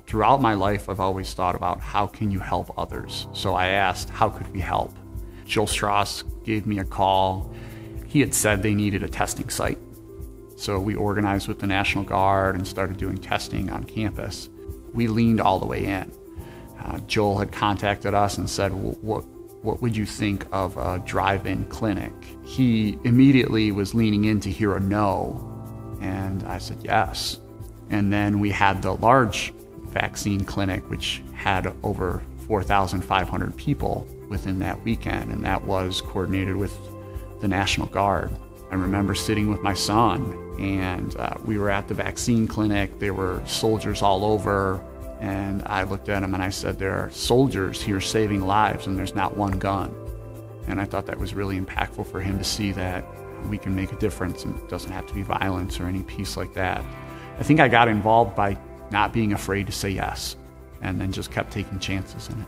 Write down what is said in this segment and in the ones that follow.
Throughout my life, I've always thought about how can you help others? So I asked, how could we help? Joel Strauss gave me a call. He had said they needed a testing site. So we organized with the National Guard and started doing testing on campus. We leaned all the way in. Joel had contacted us and said, well, what would you think of a drive-in clinic? He immediately was leaning in to hear a no, and I said yes. And then we had the large vaccine clinic, which had over 4,500 people within that weekend, and that was coordinated with the National Guard. I remember sitting with my son, and we were at the vaccine clinic. There were soldiers all over, and I looked at him and I said, there are soldiers here saving lives, and there's not one gun. And I thought that was really impactful for him to see that we can make a difference, and it doesn't have to be violence or any piece like that. I think I got involved by not being afraid to say yes, and then just kept taking chances in it.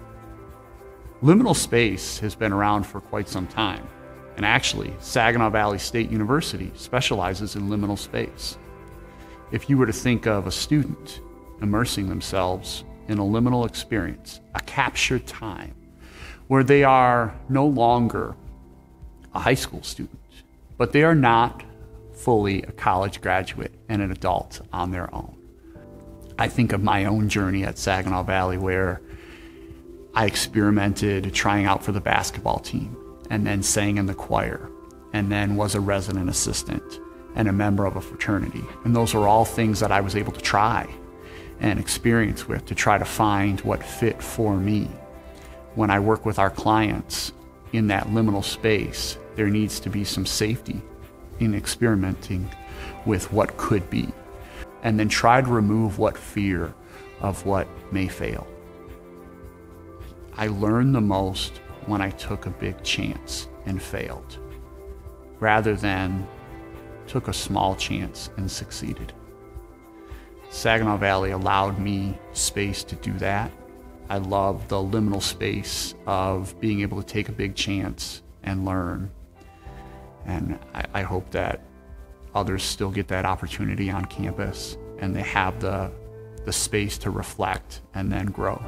Liminal space has been around for quite some time. And actually, Saginaw Valley State University specializes in liminal space. If you were to think of a student immersing themselves in a liminal experience, a captured time, where they are no longer a high school student, but they are not fully a college graduate and an adult on their own. I think of my own journey at Saginaw Valley, where I experimented trying out for the basketball team, and then sang in the choir, and then was a resident assistant and a member of a fraternity. And those were all things that I was able to try and experience with to try to find what fit for me. When I work with our clients in that liminal space, there needs to be some safety in experimenting with what could be, and then try to remove what fear of what may fail. I learned the most when I took a big chance and failed, rather than took a small chance and succeeded. Saginaw Valley allowed me space to do that. I love the liminal space of being able to take a big chance and learn. And I hope that others still get that opportunity on campus, and they have the space to reflect and then grow.